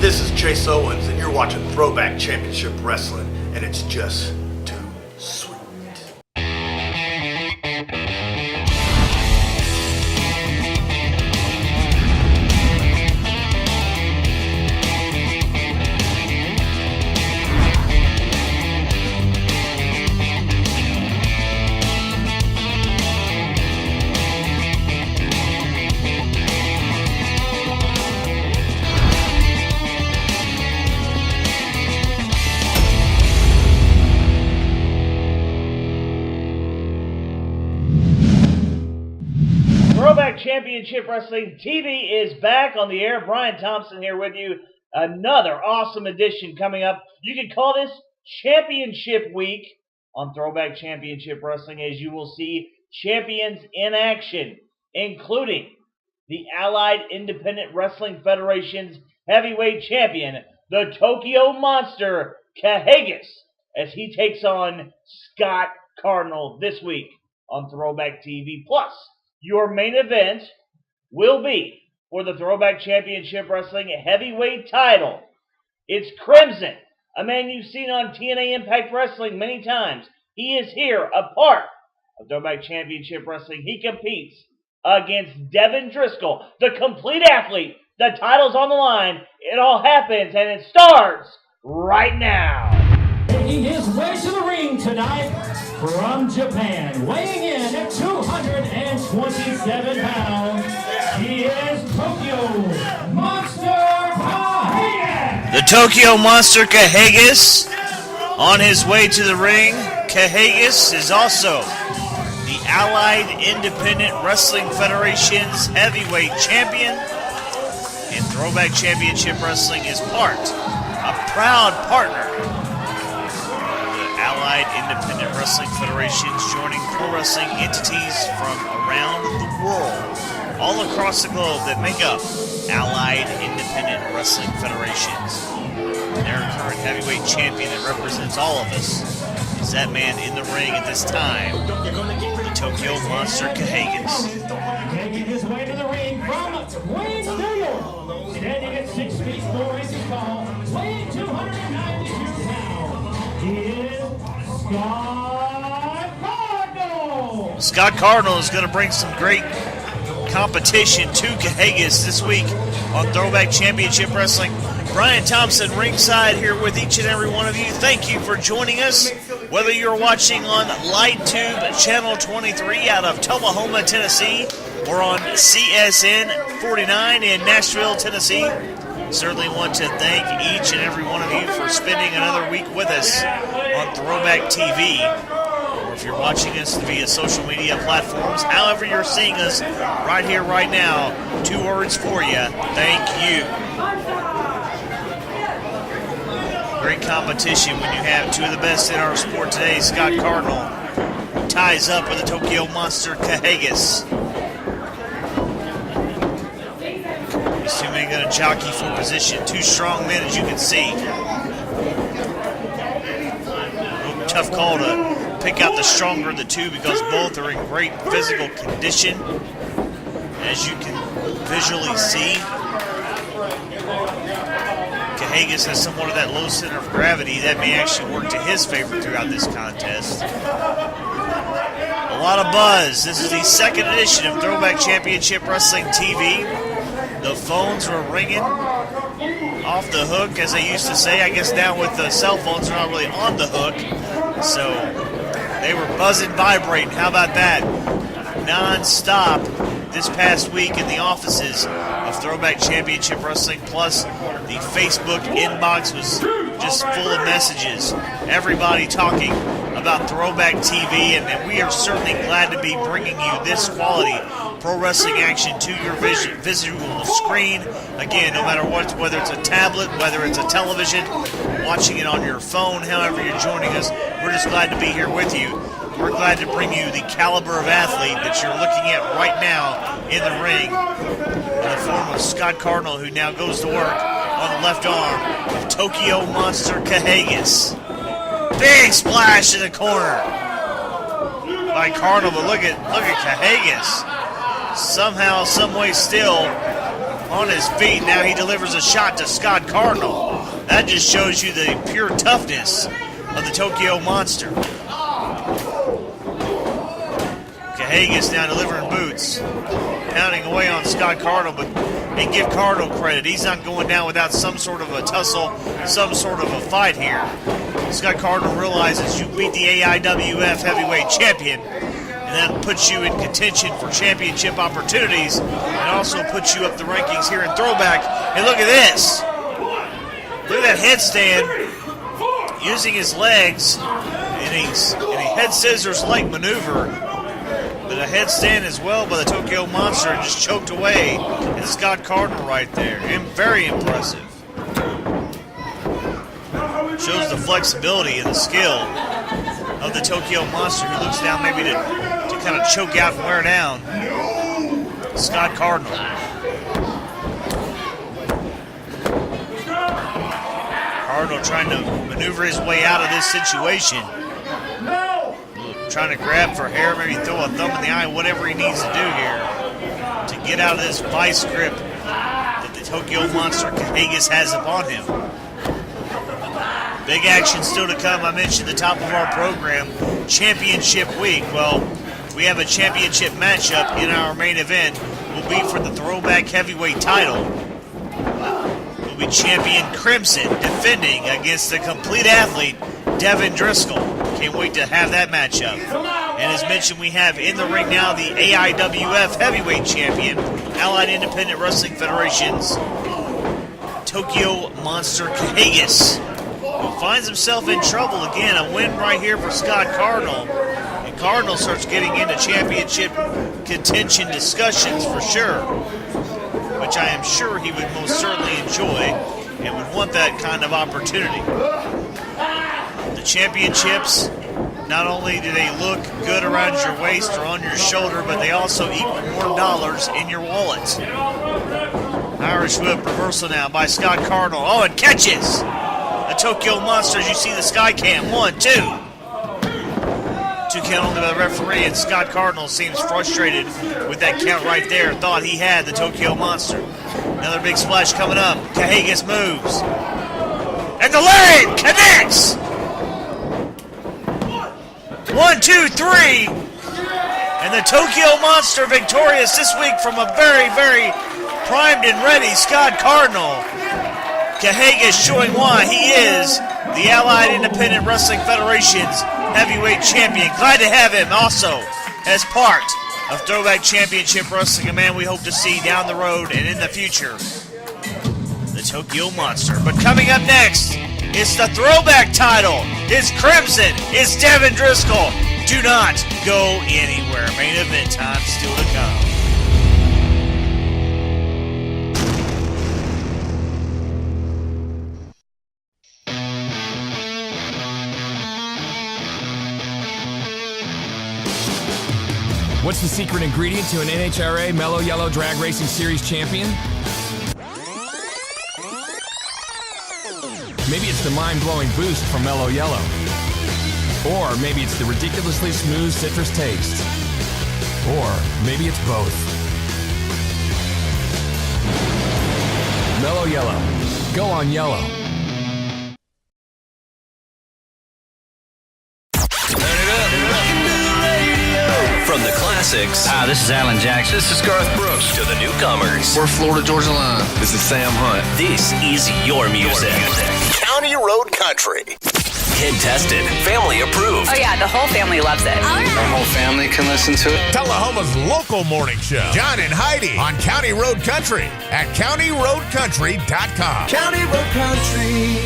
This is Chase Owens, and you're watching Throwback Championship Wrestling, and it's just too sweet. Throwback Championship Wrestling TV is back on the air. Brian Thompson here with you. Another awesome edition coming up. You can call this Championship Week on Throwback Championship Wrestling, as you will see champions in action, including the Allied Independent Wrestling Federation's heavyweight champion, the Tokyo Monster, Cahagas, as he takes on Scott Cardinal this week on Throwback TV. Plus, your main event will be for the Throwback Championship Wrestling heavyweight title. It's Crimson, a man you've seen on TNA Impact Wrestling many times. He is here, a part of Throwback Championship Wrestling. He competes against Devin Driscoll, the complete athlete. The title's on the line. It all happens, and it starts right now. Making his way to the ring tonight from Japan, weighing in at 227 pounds, he is Tokyo Monster Cahagas. The Tokyo Monster Cahagas on his way to the ring. Cahagas is also the Allied Independent Wrestling Federation's heavyweight champion, and Throwback Championship Wrestling is a proud partner Allied Independent Wrestling Federations, joining pro wrestling entities from around the world, all across the globe, that make up Allied Independent Wrestling Federations. Their current heavyweight champion that represents all of us is that man in the ring at this time, the Tokyo Monster Cahagas. Making his way to the ring from Queens, New York, standing at 6 feet 4 inches tall, weighing 292 pounds, he is Scott Cardinal. Scott Cardinal is going to bring some great competition to Cahagas this week on Throwback Championship Wrestling. Brian Thompson ringside here with each and every one of you. Thank you for joining us. Whether you're watching on LightTube Channel 23 out of Tullahoma, Tennessee, or on CSN 49 in Nashville, Tennessee, certainly want to thank each and every one of you for spending another week with us on Throwback TV, or if you're watching us via social media platforms, however you're seeing us right here, right now, 2 words for you: thank you. Great competition when you have two of the best in our sport today. Scott Cardinal ties up with the Tokyo Monster Cahagas. These two men going to jockey for position. Two strong men, as you can see. Tough call to pick out the stronger of the two, because both are in great physical condition, as you can visually see. Cahagas has somewhat of that low center of gravity that may actually work to his favor throughout this contest. A lot of buzz. This is the second edition of Throwback Championship Wrestling TV. The phones were ringing off the hook, as they used to say. I guess now with the cell phones, they're not really on the hook. So they were buzzing, vibrating. How about that? Non-stop this past week in the offices of Throwback Championship Wrestling. Plus, the Facebook inbox was just full of messages. Everybody talking about Throwback TV, and we are certainly glad to be bringing you this quality pro wrestling action to your visual screen. Again, no matter what, whether it's a tablet, whether it's a television, watching it on your phone, however you're joining us, we're just glad to be here with you. We're glad to bring you the caliber of athlete that you're looking at right now in the ring, in the form of Scott Cardinal, who now goes to work on the left arm of Tokyo Monster Cahagas. Big splash in the corner by Cardinal, but look at Cahagas. Somehow, some way still on his feet. Now he delivers a shot to Scott Cardinal. That just shows you the pure toughness of the Tokyo Monster. Cahagas now delivering boots. Pounding away on Scott Cardinal, but they give Cardinal credit. He's not going down without some sort of a tussle, some sort of a fight here. Scott Cardinal realizes you beat the AIWF heavyweight champion, and that puts you in contention for championship opportunities, and also puts you up the rankings here in Throwback. And look at this. Look at that headstand, using his legs in a head scissors leg maneuver. But a headstand as well by the Tokyo Monster, and just choked away. And Scott Cardinal right there. And very impressive. Shows the flexibility and the skill of the Tokyo Monster, who looks down maybe to kind of choke out and wear down Scott Cardinal. Cardinal trying to maneuver his way out of this situation. Trying to grab for hair, maybe throw a thumb in the eye, whatever he needs to do here to get out of this vice grip that the Tokyo Monster Cahagas has upon him. Big action still to come. I mentioned the top of our program, Championship Week. Well, we have a championship matchup in our main event. Will be for the Throwback Heavyweight title. Will be champion Crimson defending against the complete athlete, Devin Driscoll. Can't wait to have that matchup. And as mentioned, we have in the ring now the AIWF Heavyweight Champion, Allied Independent Wrestling Federation's Tokyo Monster Cahagas, who finds himself in trouble again. A win right here for Scott Cardinal. And Cardinal starts getting into championship contention discussions for sure, which I am sure he would most certainly enjoy and would want that kind of opportunity. The championships, not only do they look good around your waist or on your shoulder, but they also equal more dollars in your wallet. Irish whip reversal now by Scott Cardinal. Oh, and catches the Tokyo Monster as you see the sky cam. 1, 2. 2 count only by the referee, and Scott Cardinal seems frustrated with that count right there. Thought he had the Tokyo Monster. Another big splash coming up. Cahagas moves. And the leg connects! 1, 2, 3. And the Tokyo Monster victorious this week from a very, very primed and ready Scott Cardinal. Cahagas showing why he is the Allied Independent Wrestling Federation's heavyweight champion. Glad to have him also as part of Throwback Championship Wrestling, a man we hope to see down the road and in the future, the Tokyo Monster. But coming up next, it's the Throwback title. It's Crimson. It's Devin Driscoll. Do not go anywhere. Main event time still to come. What's the secret ingredient to an NHRA Mellow Yellow Drag Racing Series champion? Maybe it's the mind-blowing boost from Mellow Yellow. Or maybe it's the ridiculously smooth citrus taste. Or maybe it's both. Mellow Yellow. Go on yellow. From the classics. Hi, this is Alan Jackson. This is Garth Brooks. To the newcomers. We're Florida Georgia Line. This is Sam Hunt. This is your music. County Road Country. Kid tested. Family approved. Oh, yeah, the whole family loves it. Our whole family can listen to it. Tullahoma's local morning show. John and Heidi on County Road Country at countyroadcountry.com. County Road Country.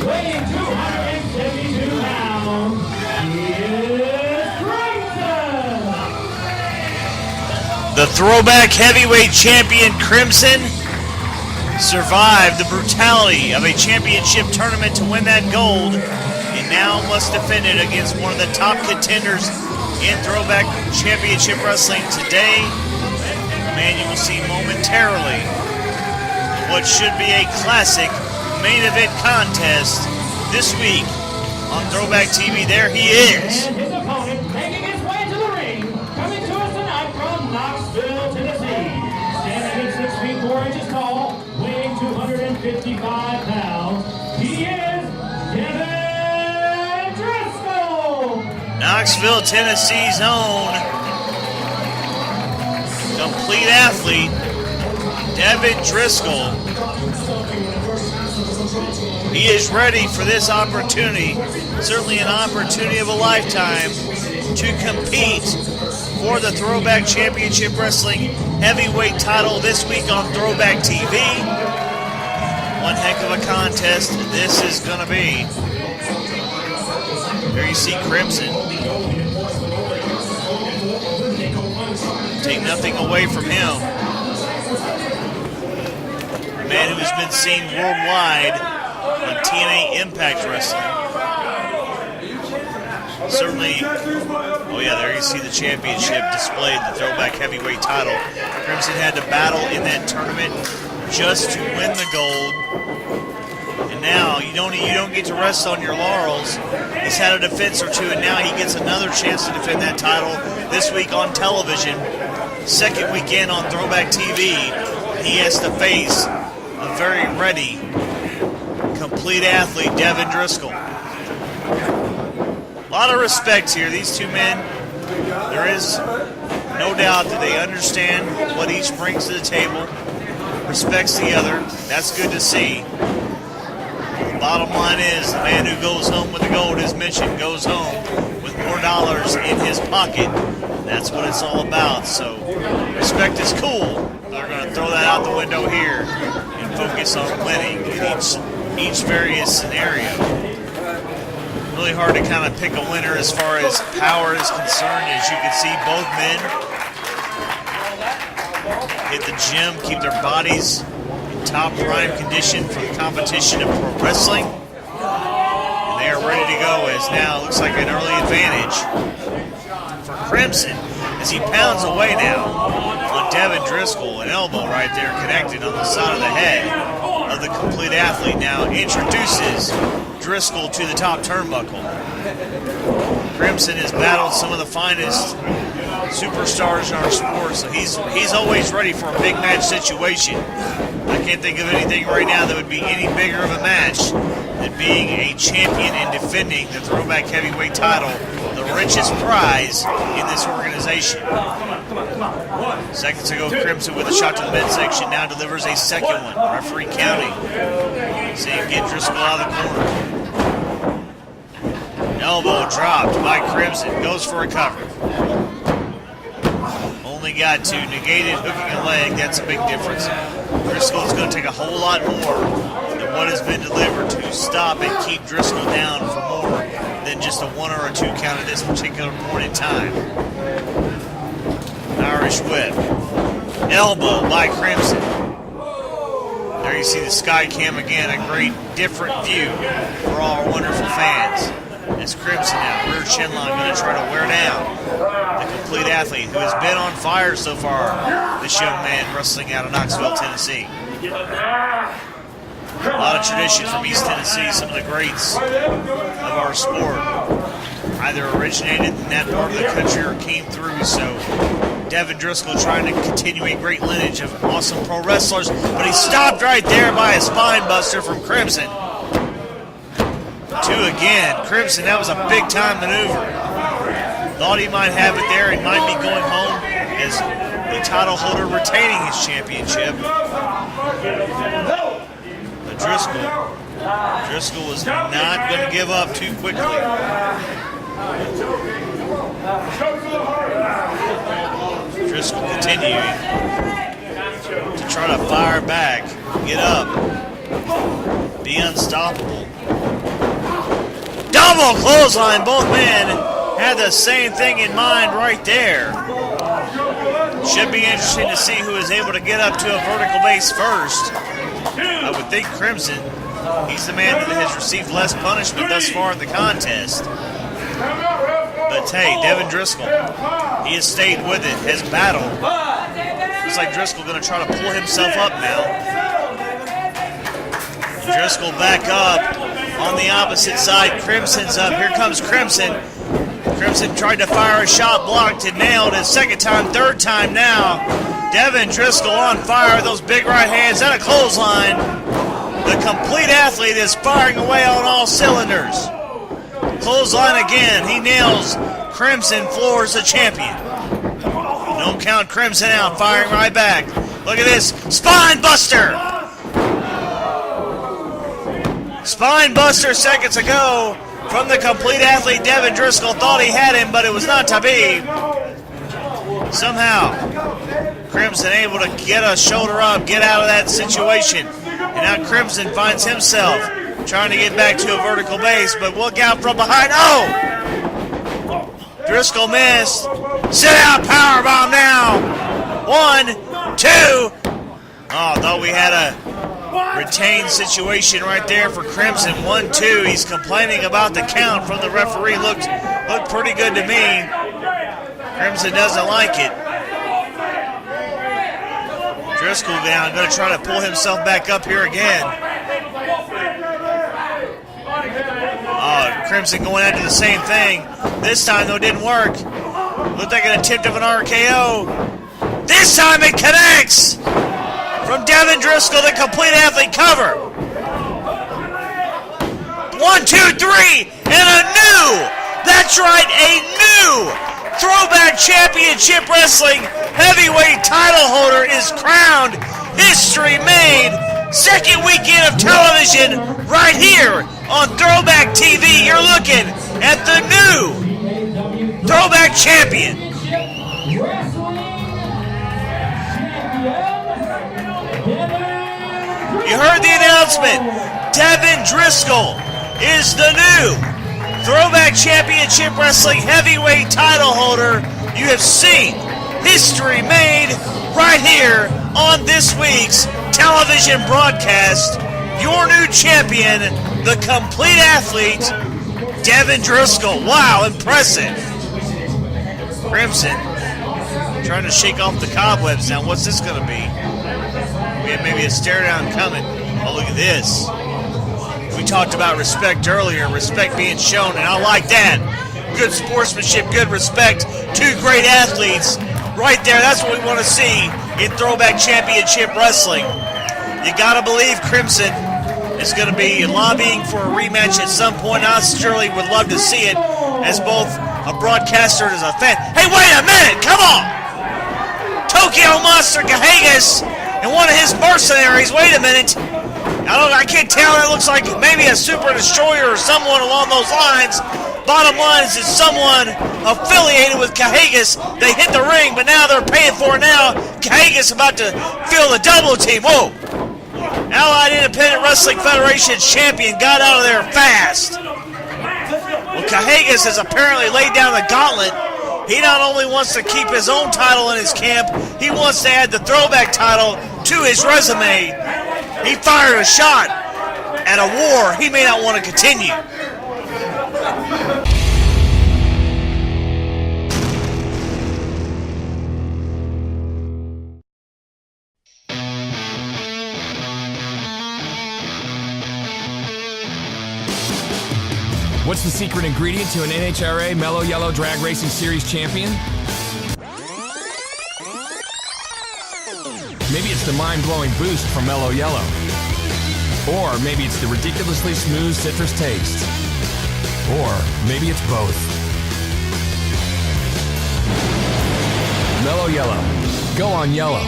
Weighing 272 pounds, is Crimson! The Throwback Heavyweight Champion Crimson survived the brutality of a championship tournament to win that gold, and now must defend it against one of the top contenders in Throwback Championship Wrestling today. The man you will see momentarily. What should be a classic main event contest this week on Throwback TV. There he is. And his opponent making his way to the ring, coming to us tonight from Knoxville, Tennessee. Standing at 6 feet 4 inches tall, weighing 255 pounds. He is Devin Driscoll. Knoxville, Tennessee's own complete athlete, Devin Driscoll. He is ready for this opportunity, certainly an opportunity of a lifetime, to compete for the Throwback Championship Wrestling Heavyweight title this week on Throwback TV. One heck of a contest this is going to be. Here you see Crimson. Take nothing away from him. A man who has been seen worldwide on TNA Impact Wrestling. Certainly, oh yeah, there you see the championship displayed, the Throwback Heavyweight title. Crimson had to battle in that tournament just to win the gold. And now you don't get to rest on your laurels. He's had a defense or two, and now he gets another chance to defend that title this week on television. Second weekend on Throwback TV, he has to face a very ready, complete athlete, Devin Driscoll. A lot of respect here. These two men, there is no doubt that they understand what each brings to the table, respects the other. That's good to see. The bottom line is, the man who goes home with the gold, as mentioned, goes home with more dollars in his pocket. That's what it's all about. So respect is cool. They're going to throw that out the window here and focus on winning in each various scenario. Really hard to kind of pick a winner as far as power is concerned. As you can see, both men hit the gym, keep their bodies in top prime condition for the competition of pro wrestling. And they are ready to go, as now it looks like an early advantage for Crimson as he pounds away now on Devin Driscoll. An elbow right there connected on the side of the head of the complete athlete. Now introduces Driscoll to the top turnbuckle. Crimson has battled some of the finest superstars in our sport, so he's always ready for a big match situation. I can't think of anything right now that would be any bigger of a match than being a champion and defending the Throwback Heavyweight title, the richest prize in this organization. Seconds ago, Crimson with a shot to the midsection now delivers a second one. Referee counting. See him get Driscoll out of the corner. Elbow dropped by Crimson. Goes for a cover. Only got to negate it, hooking a leg. That's a big difference. Driscoll's going to take a whole lot more than what has been delivered to stop and keep Driscoll down for more than just a 1 or a 2 count at this particular point in time. Irish whip. Elbow by Crimson. There you see the sky cam again. A great different view for all our wonderful fans. As Crimson now, rear chin line, going to try to wear down the complete athlete who has been on fire so far. This young man wrestling out of Knoxville, Tennessee. A lot of tradition from East Tennessee. Some of the greats of our sport either originated in that part of the country or came through. So Devin Driscoll trying to continue a great lineage of awesome pro wrestlers, but he stopped right there by a spine buster from Crimson. 2 again. Crimson, that was a big time maneuver. Thought he might have it there and might be going home as the title holder retaining his championship. But Driscoll was not going to give up too quickly. Driscoll continuing to try to fire back, get up, be unstoppable. Double clothesline. Both men had the same thing in mind right there. Should be interesting to see who is able to get up to a vertical base first. I would think Crimson, he's the man that has received less punishment thus far in the contest. But hey, Devin Driscoll, he has stayed with it, has battled. Looks like Driscoll going to try to pull himself up now. Driscoll back up on the opposite side. Crimson's up. Here comes Crimson. Crimson tried to fire a shot, blocked and nailed it. Second time, third time now. Devin Driscoll on fire. Those big right hands and a clothesline. The complete athlete is firing away on all cylinders. Clothesline again. He nails Crimson, floors the champion. Don't count Crimson out, firing right back. Look at this. Spine buster. Spine buster seconds ago from the complete athlete. Devin Driscoll thought he had him, but it was not to be. Somehow, Crimson able to get a shoulder up, get out of that situation. And now Crimson finds himself trying to get back to a vertical base, but look out from behind. Oh! Driscoll missed. Sit out, powerbomb now. 1, 2. Oh, thought we had a retained situation right there for Crimson. 1, 2. He's complaining about the count from the referee. Looked pretty good to me. Crimson doesn't like it. Driscoll down, going to try to pull himself back up here again. Crimson going after the same thing. This time, though, didn't work. Looked like an attempt of an RKO. This time it connects! From Devin Driscoll, the complete athlete cover. 1, 2, 3, and a new, that's right, a new Throwback Championship Wrestling heavyweight title holder is crowned. History made. Second weekend of television right here on Throwback TV. You're looking at the new Throwback Champion. You heard the announcement. Devin Driscoll is the new Throwback Championship Wrestling heavyweight title holder. You have seen history made right here on this week's television broadcast. Your new champion, the complete athlete, Devin Driscoll. Wow, impressive. Crimson trying to shake off the cobwebs now. What's this going to be? We have maybe a stare down coming. Oh, look at this. We talked about respect earlier, respect being shown, and I like that. Good sportsmanship, good respect. Two great athletes right there. That's what we want to see in Throwback Championship Wrestling. You got to believe Crimson is going to be lobbying for a rematch at some point. I surely would love to see it as both a broadcaster and as a fan. Hey, wait a minute. Come on. Tokyo Monster Cahagas and one of his mercenaries. Wait a minute. I can't tell. It looks like maybe a Super Destroyer or someone along those lines. Bottom line is it's someone affiliated with Cahagas. They hit the ring, but now they're paying for it now. Cahagas about to feel the double team. Whoa. Allied Independent Wrestling Federation champion got out of there fast. Well, Cahagas has apparently laid down the gauntlet. He not only wants to keep his own title in his camp, he wants to add the Throwback title to his resume. He fired a shot at a war he may not want to continue. What's the secret ingredient to an NHRA Mellow Yellow Drag Racing Series champion? Maybe it's the mind-blowing boost from Mellow Yellow. Or maybe it's the ridiculously smooth citrus taste. Or maybe it's both. Mellow Yellow. Go on yellow.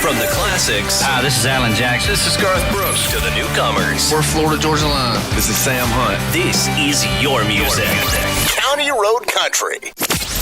From the classics. Hi, this is Alan Jackson. This is Garth Brooks. To the newcomers. We're Florida Georgia Line. This is Sam Hunt. This is your music. County Road Country.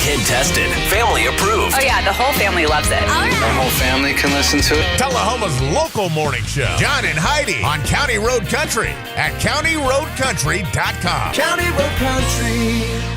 Kid tested. Family approved. Oh, yeah, the whole family loves it. Our whole family can listen to it. Tullahoma's local morning show. John and Heidi on County Road Country at countyroadcountry.com. County Road Country.